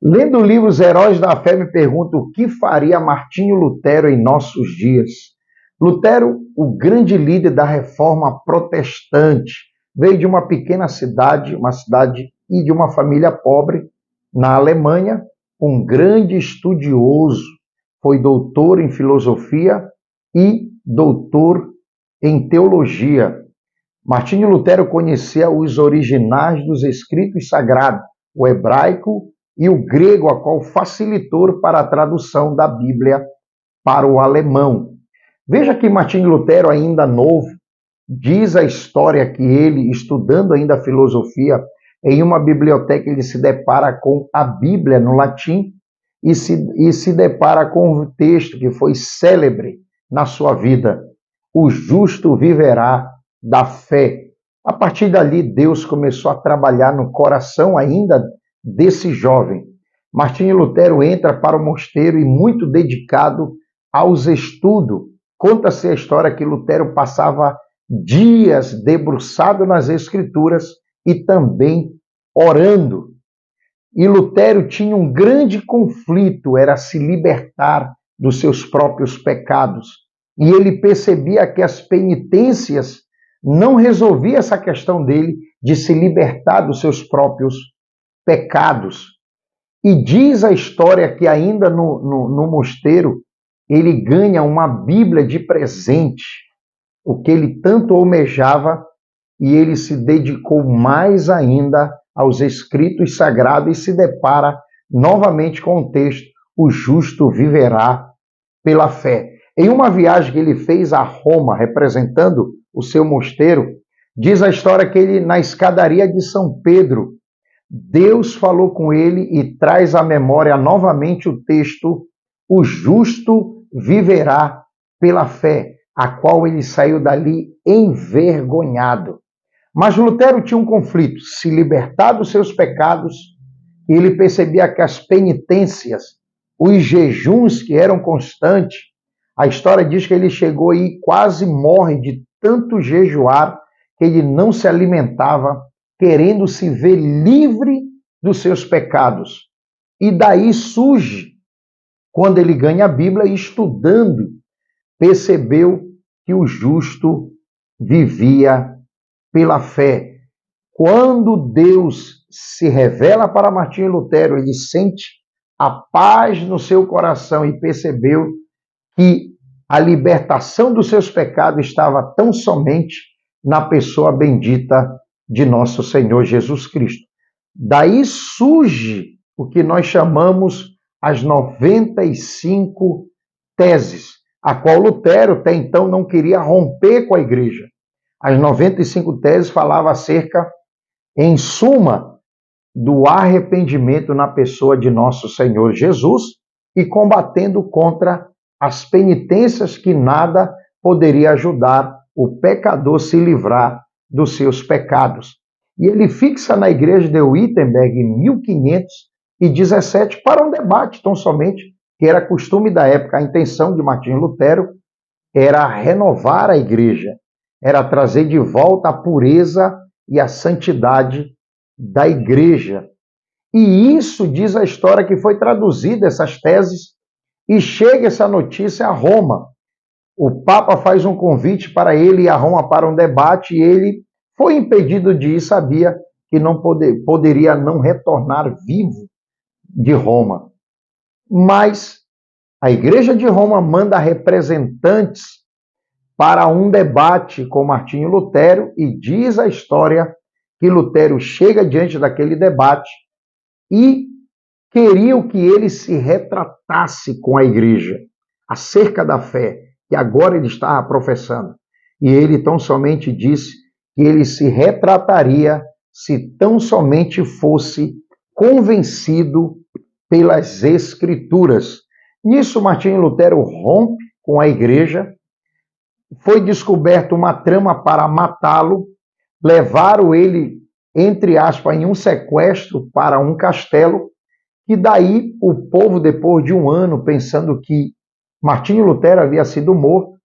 Lendo o livro Os Heróis da Fé, me pergunto o que faria Martinho Lutero em nossos dias. Lutero, o grande líder da reforma protestante, veio de uma pequena cidade, uma cidade e de uma família pobre na Alemanha, um grande estudioso, foi doutor em filosofia e doutor em teologia. Martinho Lutero conhecia os originais dos escritos sagrados, o hebraico e o grego, a qual facilitou para a tradução da Bíblia para o alemão. Veja que Martinho Lutero, ainda novo, diz a história que ele, estudando ainda filosofia, em uma biblioteca ele se depara com a Bíblia no latim e se depara com um texto que foi célebre na sua vida: o justo viverá da fé. A partir dali, Deus começou a trabalhar no coração ainda desse jovem. Martinho Lutero entra para o mosteiro e muito dedicado aos estudos. Conta-se a história que Lutero passava dias debruçado nas Escrituras e também orando. E Lutero tinha um grande conflito, era se libertar dos seus próprios pecados. E ele percebia que as penitências não resolviam essa questão dele de se libertar dos seus próprios pecados. E diz a história que ainda no mosteiro ele ganha uma Bíblia de presente, o que ele tanto almejava, e ele se dedicou mais ainda aos escritos sagrados e se depara novamente com o texto: o justo viverá pela fé. Em uma viagem que ele fez a Roma, representando o seu mosteiro, diz a história que ele, na escadaria de São Pedro, Deus falou com ele e traz à memória novamente o texto: o justo viverá pela fé, a qual ele saiu dali envergonhado. Mas Lutero tinha um conflito: se libertar dos seus pecados. Ele percebia que as penitências, os jejuns que eram constantes, a história diz que ele chegou e quase morre de tanto jejuar, que ele não se alimentava, querendo se ver livre dos seus pecados. E daí surge, quando ele ganha a Bíblia e estudando, percebeu que o justo vivia pela fé. Quando Deus se revela para Martinho Lutero, ele sente a paz no seu coração e percebeu que a libertação dos seus pecados estava tão somente na pessoa bendita de nosso Senhor Jesus Cristo. Daí surge o que nós chamamos as 95 teses, a qual Lutero até então não queria romper com a igreja. As 95 teses falavam acerca, em suma, do arrependimento na pessoa de nosso Senhor Jesus e combatendo contra as penitências que nada poderia ajudar o pecador a se livrar dos seus pecados. E ele fixa na igreja de Wittenberg em 1517 para um debate, tão somente, que era costume da época. A intenção de Martinho Lutero era renovar a igreja, era trazer de volta a pureza e a santidade da igreja. E isso diz a história que foi traduzida, essas teses, e chega essa notícia a Roma. O Papa faz um convite para ele ir a Roma para um debate e ele foi impedido de ir, sabia que não poderia não retornar vivo de Roma. Mas a Igreja de Roma manda representantes para um debate com Martinho Lutero e diz a história que Lutero chega diante daquele debate e queriam que ele se retratasse com a igreja acerca da fé que agora ele estava professando. E ele tão somente disse que ele se retrataria se tão somente fosse convencido pelas Escrituras. Nisso, Martinho Lutero rompe com a igreja. Foi descoberta uma trama para matá-lo. Levaram ele, entre aspas, em um sequestro para um castelo. E daí o povo, depois de um ano, pensando que Martinho Lutero havia sido morto,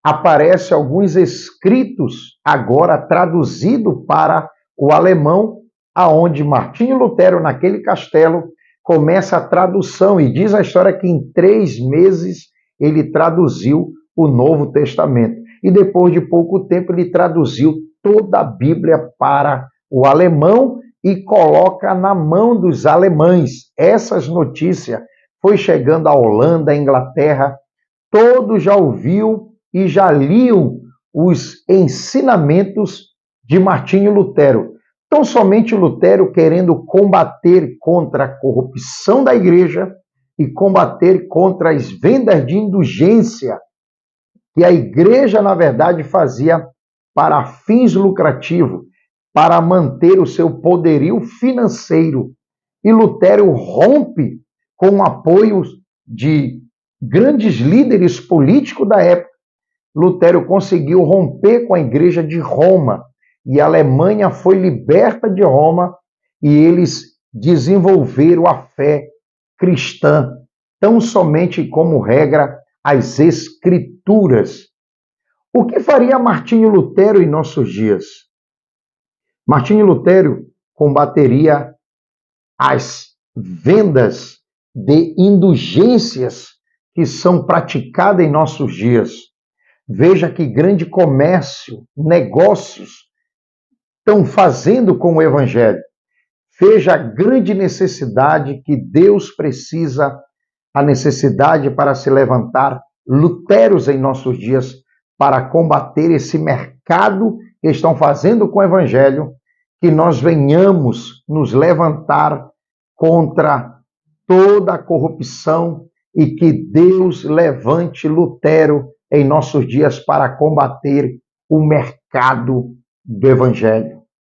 aparecem alguns escritos, agora traduzido para o alemão, aonde Martinho Lutero, naquele castelo, começa a tradução, e diz a história que em 3 meses ele traduziu o Novo Testamento. E depois de pouco tempo ele traduziu toda a Bíblia para o alemão e coloca na mão dos alemães. Essas notícias foi chegando à Holanda, à Inglaterra, todos já ouviam e já liam os ensinamentos de Martinho Lutero. Tão somente Lutero querendo combater contra a corrupção da igreja e combater contra as vendas de indulgência que a igreja, na verdade, fazia para fins lucrativos, para manter o seu poderio financeiro. E Lutero rompe com o apoio de grandes líderes políticos da época. Lutero conseguiu romper com a igreja de Roma, e a Alemanha foi liberta de Roma, e eles desenvolveram a fé cristã, tão somente como regra as Escrituras. O que faria Martinho Lutero em nossos dias? Martinho Lutero combateria as vendas de indulgências que são praticadas em nossos dias. Veja que grande comércio, negócios estão fazendo com o Evangelho. Veja a grande necessidade que Deus precisa, a necessidade para se levantar luteros em nossos dias para combater esse mercado que estão fazendo com o Evangelho, que nós venhamos nos levantar contra toda a corrupção e que Deus levante Lutero em nossos dias para combater o mercado do Evangelho.